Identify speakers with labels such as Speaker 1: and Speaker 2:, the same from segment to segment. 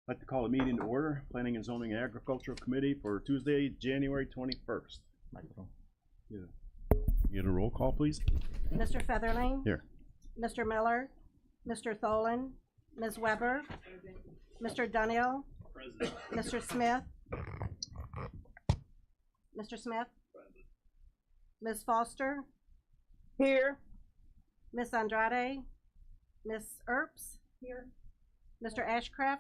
Speaker 1: I'd like to call a meeting to order, Planning and Zoning Agricultural Committee for Tuesday, January 21st. Microphone. Get a roll call, please.
Speaker 2: Mr. Featherling?
Speaker 1: Here.
Speaker 2: Mr. Miller? Mr. Tholen? Ms. Weber? Mr. Dunhill?
Speaker 1: President.
Speaker 2: Mr. Smith? Mr. Smith? Ms. Foster?
Speaker 3: Here.
Speaker 2: Ms. Andrade? Ms. Earps?
Speaker 3: Here.
Speaker 2: Mr. Ashcraft?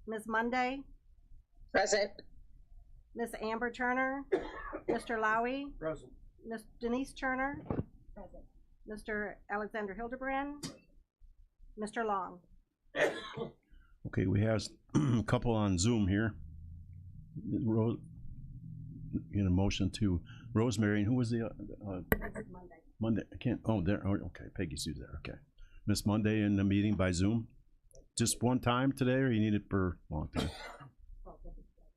Speaker 2: Ms. Monday?
Speaker 3: Present.
Speaker 2: Ms. Amber Turner? Mr. Lowy?
Speaker 1: Present.
Speaker 2: Ms. Denise Turner? Present. Mr. Alexander Hildebrand? Mr. Long?
Speaker 1: Okay, we have a couple on Zoom here. Get a motion to Rosemary, and who was the Monday? I can't. Oh, there. Oh, okay, Peggy Sue's there. Okay, Miss Monday in the meeting by Zoom. Just one time today, or you need it for a long time?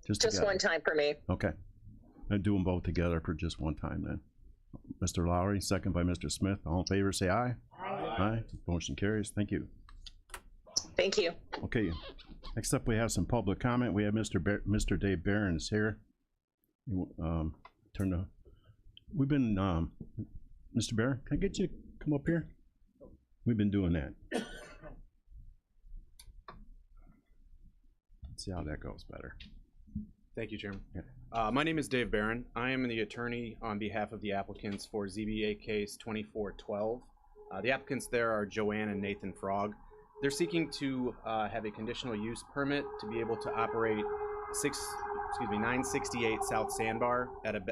Speaker 3: Just one time for me.
Speaker 1: Okay, I'd do them both together for just one time then. Mr. Lowry, second by Mr. Smith. All in favor, say aye.
Speaker 2: Aye.
Speaker 1: Aye. Motion carries. Thank you.
Speaker 3: Thank you.
Speaker 1: Okay, next up we have some public comment. We have Mr. Dave Barron's here. We've been, Mr. Barron, can I get you to come up here? We've been doing that. Let's see how that goes better.
Speaker 4: Thank you, Chairman.
Speaker 1: Yeah.
Speaker 4: My name is Dave Barron. I am the attorney on behalf of the applicants for ZBA case 2412. The applicants there are Joanne and Nathan Frog. They're seeking to have a conditional use permit to be able to operate 968 South Sandbar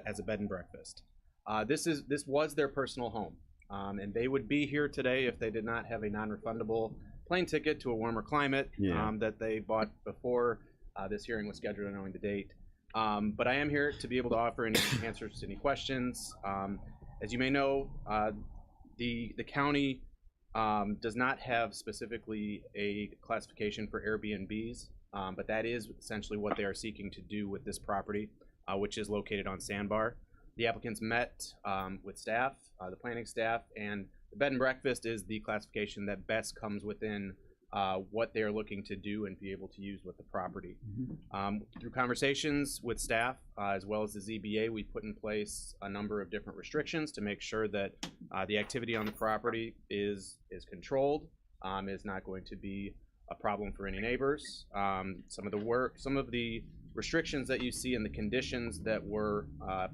Speaker 4: as a bed and breakfast. This was their personal home, and they would be here today if they did not have a non-refundable plane ticket to a warmer climate that they bought before this hearing was scheduled and knowing the date. But I am here to be able to offer any answers to any questions. As you may know, the county does not have specifically a classification for Airbnbs, but that is essentially what they are seeking to do with this property, which is located on Sandbar. The applicants met with staff, the planning staff, and the bed and breakfast is the classification that best comes within what they're looking to do and be able to use with the property. Through conversations with staff, as well as the ZBA, we put in place a number of different restrictions to make sure that the activity on the property is controlled, is not going to be a problem for any neighbors. Some of the restrictions that you see and the conditions that were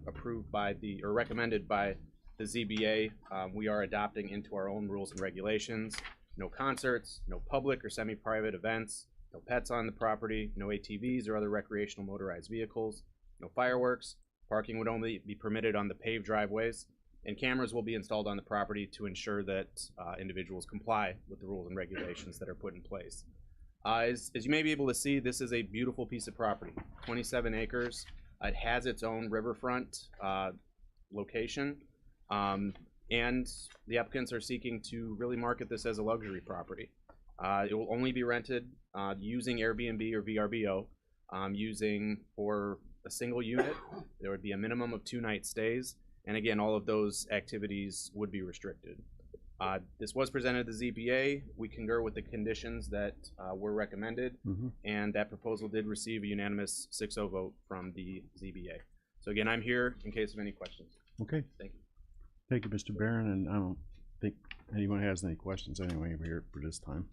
Speaker 4: approved by or recommended by the ZBA, we are adopting into our own rules and regulations. No concerts, no public or semi-private events, no pets on the property, no ATVs or other recreational motorized vehicles, no fireworks. Parking would only be permitted on the paved driveways, and cameras will be installed on the property to ensure that individuals comply with the rules and regulations that are put in place. As you may be able to see, this is a beautiful piece of property, 27 acres. It has its own riverfront location. And the applicants are seeking to really market this as a luxury property. It will only be rented using Airbnb or VRBO. Using for a single unit, there would be a minimum of 2-night stays. And again, all of those activities would be restricted. This was presented to the ZBA. We concur with the conditions that were recommended. And that proposal did receive a unanimous 6-0 vote from the ZBA. So again, I'm here in case of any questions.
Speaker 1: Okay.
Speaker 4: Thank you.
Speaker 1: Thank you, Mr. Barron, and I don't think anyone has any questions anyway over here for this time.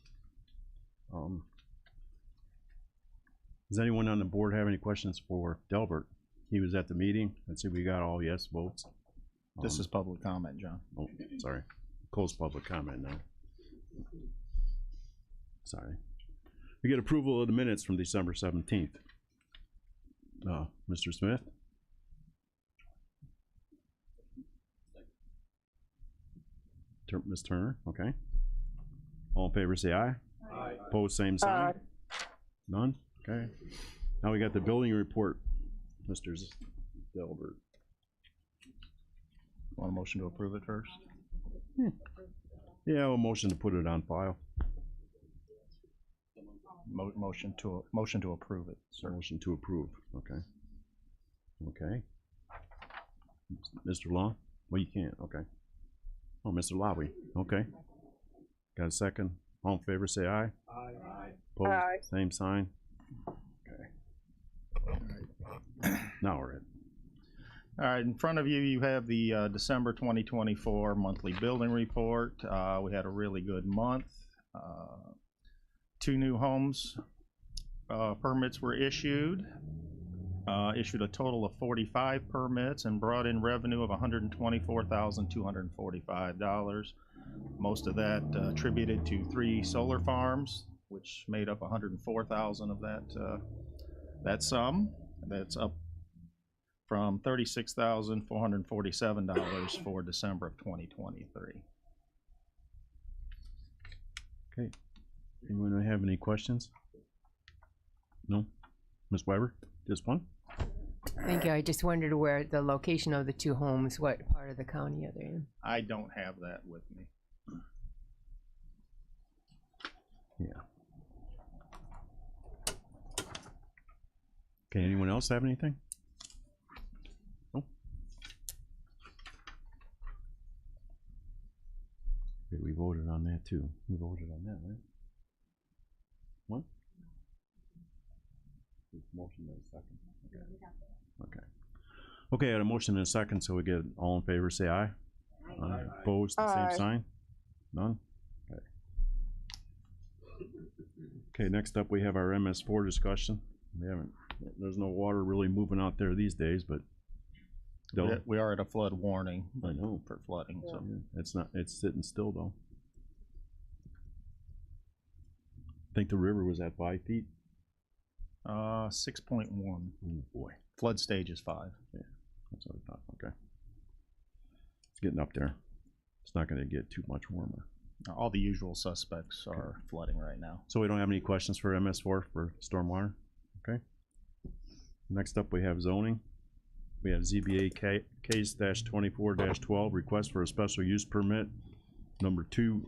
Speaker 1: Does anyone on the board have any questions for Delbert? He was at the meeting. Let's see, we got all yes votes.
Speaker 5: This is public comment, John.
Speaker 1: Oh, sorry. Close public comment now. Sorry. We get approval of the minutes from December 17th. Mr. Smith? Ms. Turner, okay. All in favor say aye. Aye. Opposed, same sign. None? Okay. Now we got the building report, Mr. Delbert.
Speaker 5: Want a motion to approve it first?
Speaker 1: Yeah, a motion to put it on file.
Speaker 5: Motion to approve it, sir.
Speaker 1: Motion to approve, okay. Okay. Mr. Long? Well, you can't, okay. Oh, Mr. Lowy, okay. Got a second? All in favor say aye.
Speaker 3: Aye.
Speaker 1: Opposed, same sign. Now we're at,
Speaker 5: All right, in front of you, you have the December 2024 monthly building report. We had a really good month. 2 new homes permits were issued. Issued a total of 45 permits and brought in revenue of $124,245. Most of that attributed to 3 solar farms, which made up $104,000 of that sum. That's up from $36,447 for December of 2023.
Speaker 1: okay. Anyone have any questions? No? Ms. Weber, just one?
Speaker 6: Thank you. I just wondered where the location of the 2 homes, what part of the county are they in?
Speaker 5: I don't have that with me.
Speaker 1: Yeah. Okay, anyone else have anything? No? Okay, we voted on that too. We voted on that, right? What? Motion and a second. Okay. Okay. Okay, I had a motion and a second, so we get all in favor, say aye. Aye. Opposed, the same sign? None? Okay. Okay, next up, we have our MS4 discussion. There's no water really moving out there these days, but
Speaker 5: We are at a flood warning.
Speaker 1: I know.
Speaker 5: For flooding, so.
Speaker 1: It's sitting still though. I think the river was at 5 feet.
Speaker 5: 6.1.
Speaker 1: Oh boy,
Speaker 5: Flood stage is 5.
Speaker 1: that's what I thought. Okay, it's getting up there. It's not going to get too much warmer.
Speaker 5: All the usual suspects are flooding right now.
Speaker 1: So we don't have any questions for MS4 for stormwater. Okay. Next up, we have zoning. We have ZBA case -24-12 request for a special use permit. Number 2,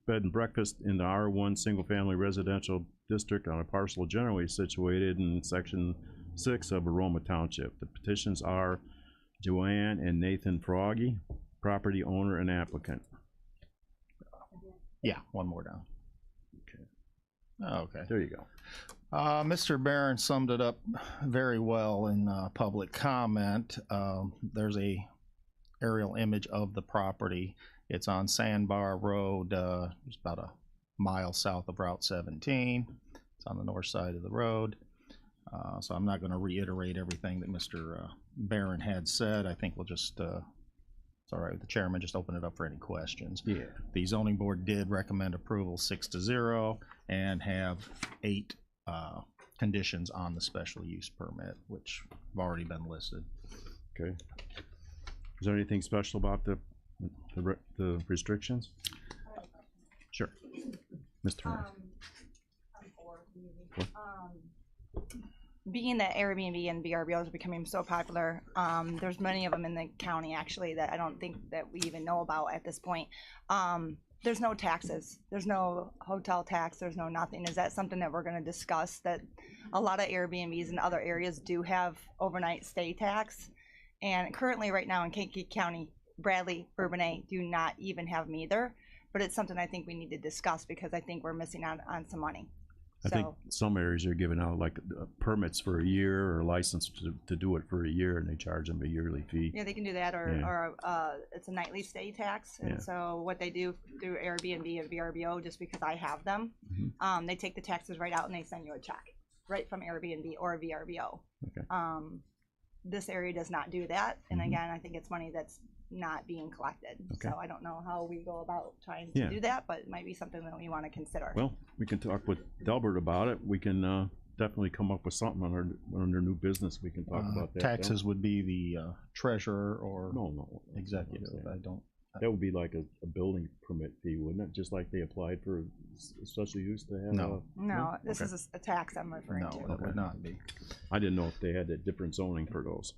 Speaker 1: bed and breakfast in the R1 single family residential district on a parcel generally situated in section 6 of Aroma Township. The petitions are Joanne and Nathan Froggy, property owner and applicant.
Speaker 5: Yeah, one more down.
Speaker 1: Okay.
Speaker 5: Okay.
Speaker 1: There you go.
Speaker 5: Mr. Barron summed it up very well in public comment. There's a aerial image of the property. It's on Sandbar Road, it's about a mile south of Route 17. It's on the north side of the road. So I'm not going to reiterate everything that Mr. Barron had said. I think we'll just, it's all right with the chairman, just open it up for any questions.
Speaker 1: Yeah.
Speaker 5: The zoning board did recommend approval 6-0 and have 8 conditions on the special use permit, which have already been listed.
Speaker 1: Okay. Is there anything special about the restrictions?
Speaker 5: Sure.
Speaker 1: Mr. Turner.
Speaker 7: Being that Airbnb and VRBOs are becoming so popular, there's many of them in the county actually that I don't think that we even know about at this point. There's no taxes. There's no hotel tax. There's no nothing. Is that something that we're going to discuss? That a lot of Airbnbs in other areas do have overnight stay tax. And currently right now in Kankakee County, Bradley, Bourbonnais do not even have them either. But it's something I think we need to discuss because I think we're missing out on some money.
Speaker 1: I think some areas are giving out like permits for a year or a license to do it for a year, and they charge them a yearly fee.
Speaker 7: Yeah, they can do that, or it's a nightly stay tax. And so what they do through Airbnb and VRBO, just because I have them, they take the taxes right out and they send you a check right from Airbnb or VRBO.
Speaker 1: Okay.
Speaker 7: This area does not do that, and again, I think it's money that's not being collected.
Speaker 1: Okay.
Speaker 7: So I don't know how we go about trying to do that, but it might be something that we want to consider.
Speaker 1: Well, we can talk with Delbert about it. We can definitely come up with something under new business. We can talk about that.
Speaker 5: Taxes would be the treasurer or
Speaker 1: No.
Speaker 5: executive. I don't.
Speaker 1: That would be like a building permit fee, wouldn't it? Just like they applied for a special use to have.
Speaker 5: No.
Speaker 7: No, this
Speaker 1: Okay.
Speaker 7: is a tax I'm referring
Speaker 5: No,
Speaker 7: to.
Speaker 5: that would not be.
Speaker 1: I didn't know if they had a different zoning for those.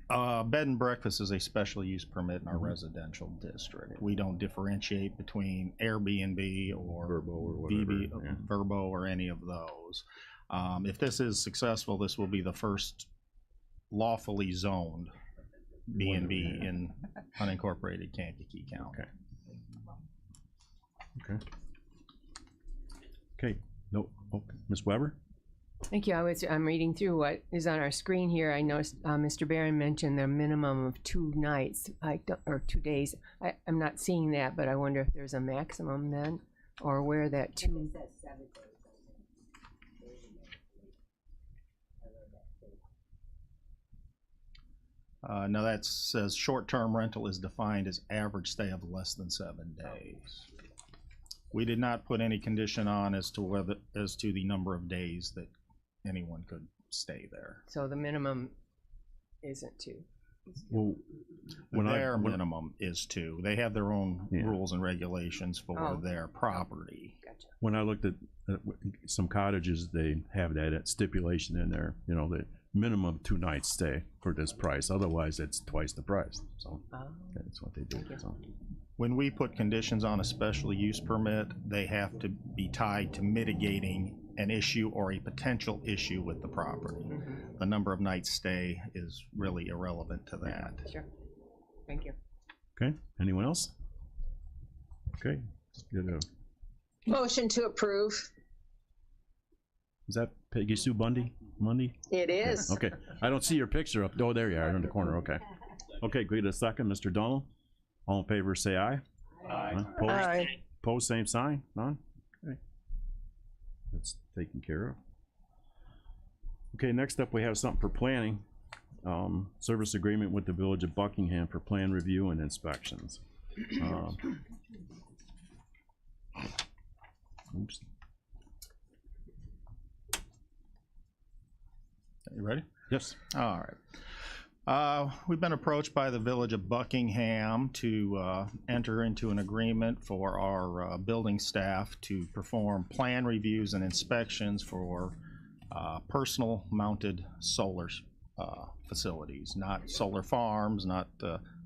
Speaker 5: Bed and breakfast is a special use permit in our residential district. We don't differentiate between Airbnb or
Speaker 1: Verbo or whatever.
Speaker 5: Verbo or any of those. If this is successful, this will be the first lawfully zoned B&B in unincorporated Kankakee County.
Speaker 1: Okay. No. Okay. Ms. Weber?
Speaker 6: Thank you. I'm reading through what is on our screen here. I noticed Mr. Barron mentioned the minimum of 2 nights, or 2 days. I'm not seeing that, but I wonder if there's a maximum then, or where that 2.
Speaker 5: No, that says short-term rental is defined as average stay of less than 7 days. We did not put any condition on as to the number of days that anyone could stay there.
Speaker 6: So the minimum isn't 2.
Speaker 1: Well,
Speaker 5: Their minimum is 2. They have their own
Speaker 1: Yeah.
Speaker 5: rules and regulations for their property.
Speaker 6: Gotcha.
Speaker 1: when I looked at some cottages, they have that stipulation in there, you know, the minimum 2 nights stay for this price. Otherwise, it's twice the price. So that's what they do. So.
Speaker 5: When we put conditions on a special use permit, they have to be tied to mitigating an issue or a potential issue with the property. The number of nights stay is really irrelevant to that.
Speaker 6: Sure. Thank you.
Speaker 1: Okay, anyone else? Okay, get a,
Speaker 3: Motion to approve.
Speaker 1: is that Peggy Sue Bundy? Mundy?
Speaker 3: It is.
Speaker 1: Okay, I don't see your picture up. Oh, there you are in the corner. Okay. Okay, great. A second, Mr. Donald. All in favor, say aye. Aye. Opposed?
Speaker 3: Aye.
Speaker 1: Opposed, same sign. None? Okay. That's taken care of. Okay, next up, we have something for planning. Service agreement with the Village of Buckingham for plan review and inspections. Oops.
Speaker 5: You ready?
Speaker 1: Yes.
Speaker 5: All right. We've been approached by the Village of Buckingham to enter into an agreement for our building staff to perform plan reviews and inspections for personal mounted solar facilities, not solar farms, not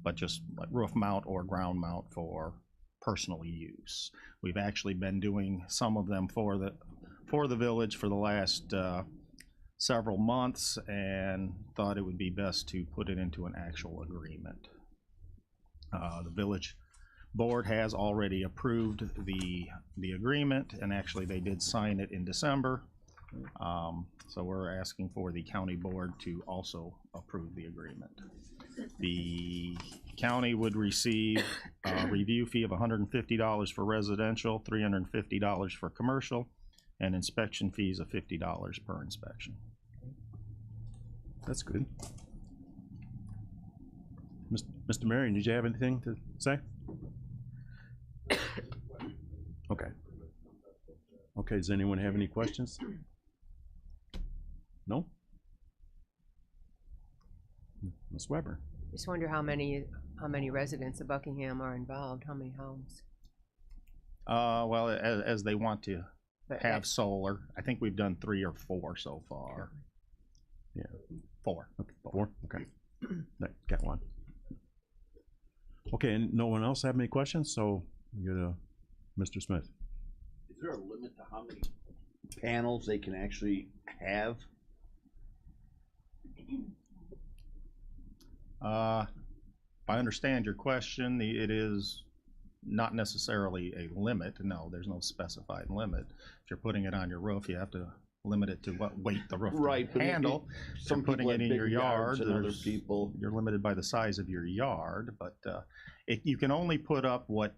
Speaker 5: but just like roof mount or ground mount for personal use. We've actually been doing some of them for the village for the last several months, and thought it would be best to put it into an actual agreement. The village board has already approved the agreement, and actually they did sign it in December. So we're asking for the county board to also approve the agreement. The county would receive a review fee of $150 for residential, $350 for commercial, and inspection fees of $50 per inspection.
Speaker 1: That's good. Mr. Marion, did you have anything to say? Okay. Okay, does anyone have any questions? No? Ms. Weber?
Speaker 6: Just wonder how many residents of Buckingham are involved, how many homes?
Speaker 5: Well, as they want to have solar, I think we've done 3 or 4 so far.
Speaker 1: Yeah.
Speaker 5: 4.
Speaker 1: Okay, 4? Okay. Got one. Okay, and no one else have any questions? So, we go to Mr. Smith.
Speaker 8: Is there a limit to how many panels they can actually have?
Speaker 5: If I understand your question, it is not necessarily a limit. No, there's no specified limit. If you're putting it on your roof, you have to limit it to what weight the roof can handle. If you're putting it in your yard,
Speaker 8: other people.
Speaker 5: You're limited by the size of your yard, but you can only put up what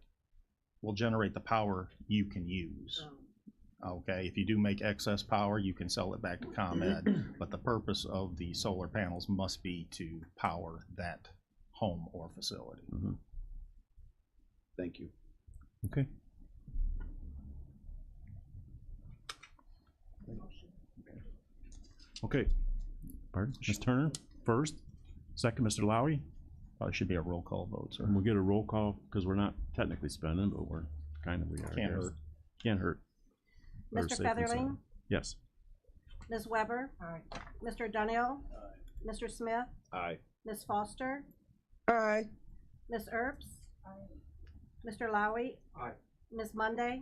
Speaker 5: will generate the power you can use. Okay, if you do make excess power, you can sell it back to ComEd, but the purpose of the solar panels must be to power that home or facility.
Speaker 1: Mm-hmm.
Speaker 8: Thank you.
Speaker 1: Okay. Okay. Pardon? Ms. Turner, first. Second, Mr. Lowry.
Speaker 5: Probably should be a roll call vote, sir.
Speaker 1: And we'll get a roll call because we're not technically spending, but we're kind of, we are.
Speaker 5: Can't hurt.
Speaker 1: Can't hurt. Better
Speaker 2: Mr.
Speaker 1: safe than
Speaker 2: Featherling,
Speaker 1: sorry. Yes.
Speaker 2: Ms. Weber, Mr. Dunhill, Mr. Smith,
Speaker 8: Aye.
Speaker 2: Ms. Foster,
Speaker 3: Aye.
Speaker 2: Ms. Earps, Mr. Lowy,
Speaker 8: Aye.
Speaker 2: Ms. Monday,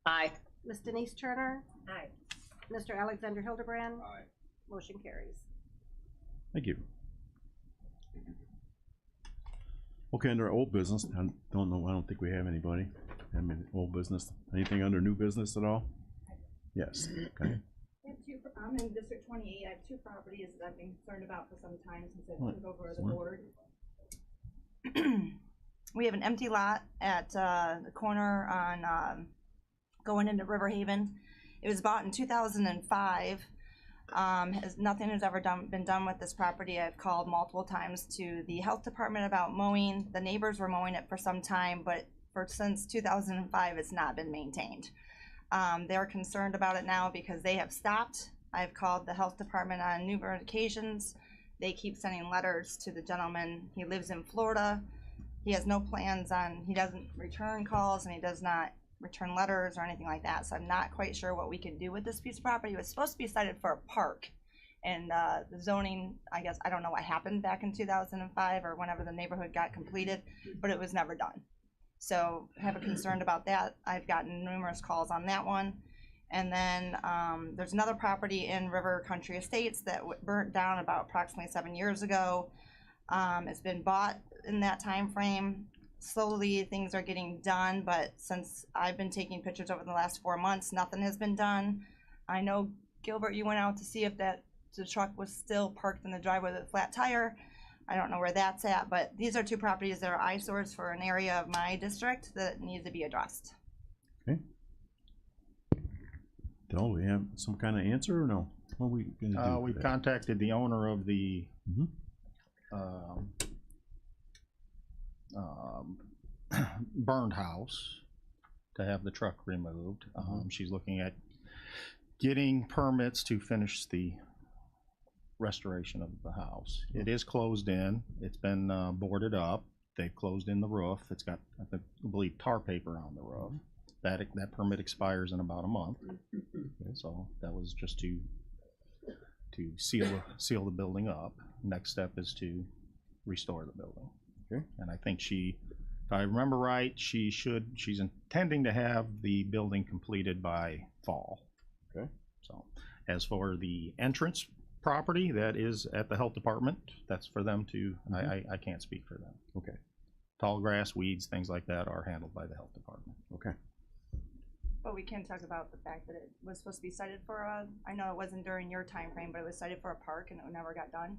Speaker 3: Aye.
Speaker 2: Ms. Denise Turner,
Speaker 6: Aye.
Speaker 2: Mr. Alexander Hildebrand.
Speaker 8: Aye.
Speaker 2: Motion carries.
Speaker 1: Thank you. Okay, under old business, I don't think we have anybody. Old business. Anything under new business at all? Yes. Okay.
Speaker 7: I'm in District 28. I have two properties that I've been concerned about for some time since I
Speaker 1: What?
Speaker 7: took over the
Speaker 1: What?
Speaker 7: board. We have an empty lot at the corner on going into River Haven. It was bought in 2005. Nothing has ever been done with this property. I've called multiple times to the health department about mowing. The neighbors were mowing it for some time, but since 2005, it's not been maintained. They're concerned about it now because they have stopped. I've called the health department on numerous occasions. They keep sending letters to the gentleman. He lives in Florida. He has no plans on, he doesn't return calls and he does not return letters or anything like that. So I'm not quite sure what we can do with this piece of property. It was supposed to be cited for a park. And the zoning, I guess, I don't know what happened back in 2005 or whenever the neighborhood got completed, but it was never done. So I have a concern about that. I've gotten numerous calls on that one. And then there's another property in River Country Estates that burnt down about approximately 7 years ago. It's been bought in that time frame. Slowly things are getting done, but since I've been taking pictures over the last 4 months, nothing has been done. I know, Gilbert, you went out to see if the truck was still parked in the driveway with a flat tire. I don't know where that's at, but these are two properties that are eyesores for an area of my district that needs to be addressed.
Speaker 1: Do we have some kind of answer or no? What are we gonna do? for
Speaker 5: We've
Speaker 1: that?
Speaker 5: contacted the owner of the
Speaker 1: Mhm.
Speaker 5: burned house to have the truck removed. She's looking at getting permits to finish the restoration of the house. It is closed in. It's been boarded up. They've closed in the roof. It's got, I believe, tar paper on the roof. That permit expires in about a month. So that was just to seal the building up. Next step is to restore the building.
Speaker 1: Okay.
Speaker 5: And I think if I remember right, she's intending to have the building completed by fall.
Speaker 1: Okay.
Speaker 5: So as for the entrance property, that is at the health department. That's for them to, I can't speak for them.
Speaker 1: Okay.
Speaker 5: Tall grass, weeds, things like that are handled by the health department.
Speaker 1: Okay.
Speaker 7: But we can talk about the fact that it was supposed to be cited for I know it wasn't during your time frame, but it was cited for a park and it never got done.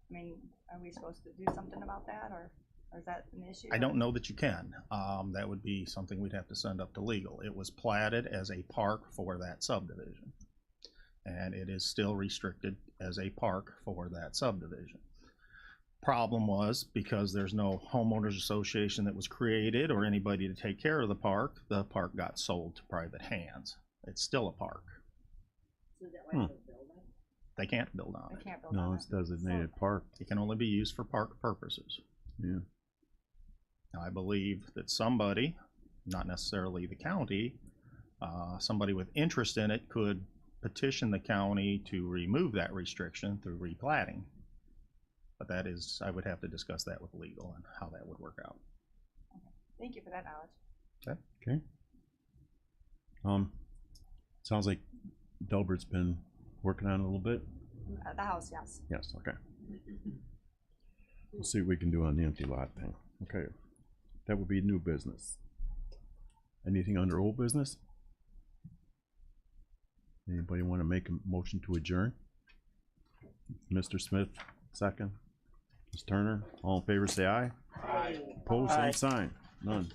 Speaker 7: I mean, are we supposed to do something about that, or is that an issue?
Speaker 5: I don't know that you can. That would be something we'd have to send up to legal. It was platted as a park for that subdivision. And it is still restricted as a park for that subdivision. Problem was, because there's no homeowners association that was created or anybody to take care of the park got sold to private hands. It's still a park. They can't build on
Speaker 7: I
Speaker 5: it.
Speaker 7: can't build
Speaker 1: No,
Speaker 7: on
Speaker 1: it's
Speaker 7: it.
Speaker 1: designated park.
Speaker 5: It can only be used for park purposes.
Speaker 1: Yeah.
Speaker 5: Now, I believe that somebody, not necessarily the county, somebody with interest in it could petition the county to remove that restriction through replatting. But that is, I would have to discuss that with legal and how that would work out.
Speaker 7: Thank you for that knowledge.
Speaker 1: Okay. Sounds like Delbert's been working on it a little bit.
Speaker 7: The house, yes.
Speaker 1: Yes, okay. We'll see what we can do on the empty lot thing. Okay. That would be new business. Anything under old business? Anybody want to make a motion to adjourn? Mr. Smith, second. Ms. Turner, all in favor say aye.
Speaker 3: Aye.
Speaker 1: Opposed, same sign. None.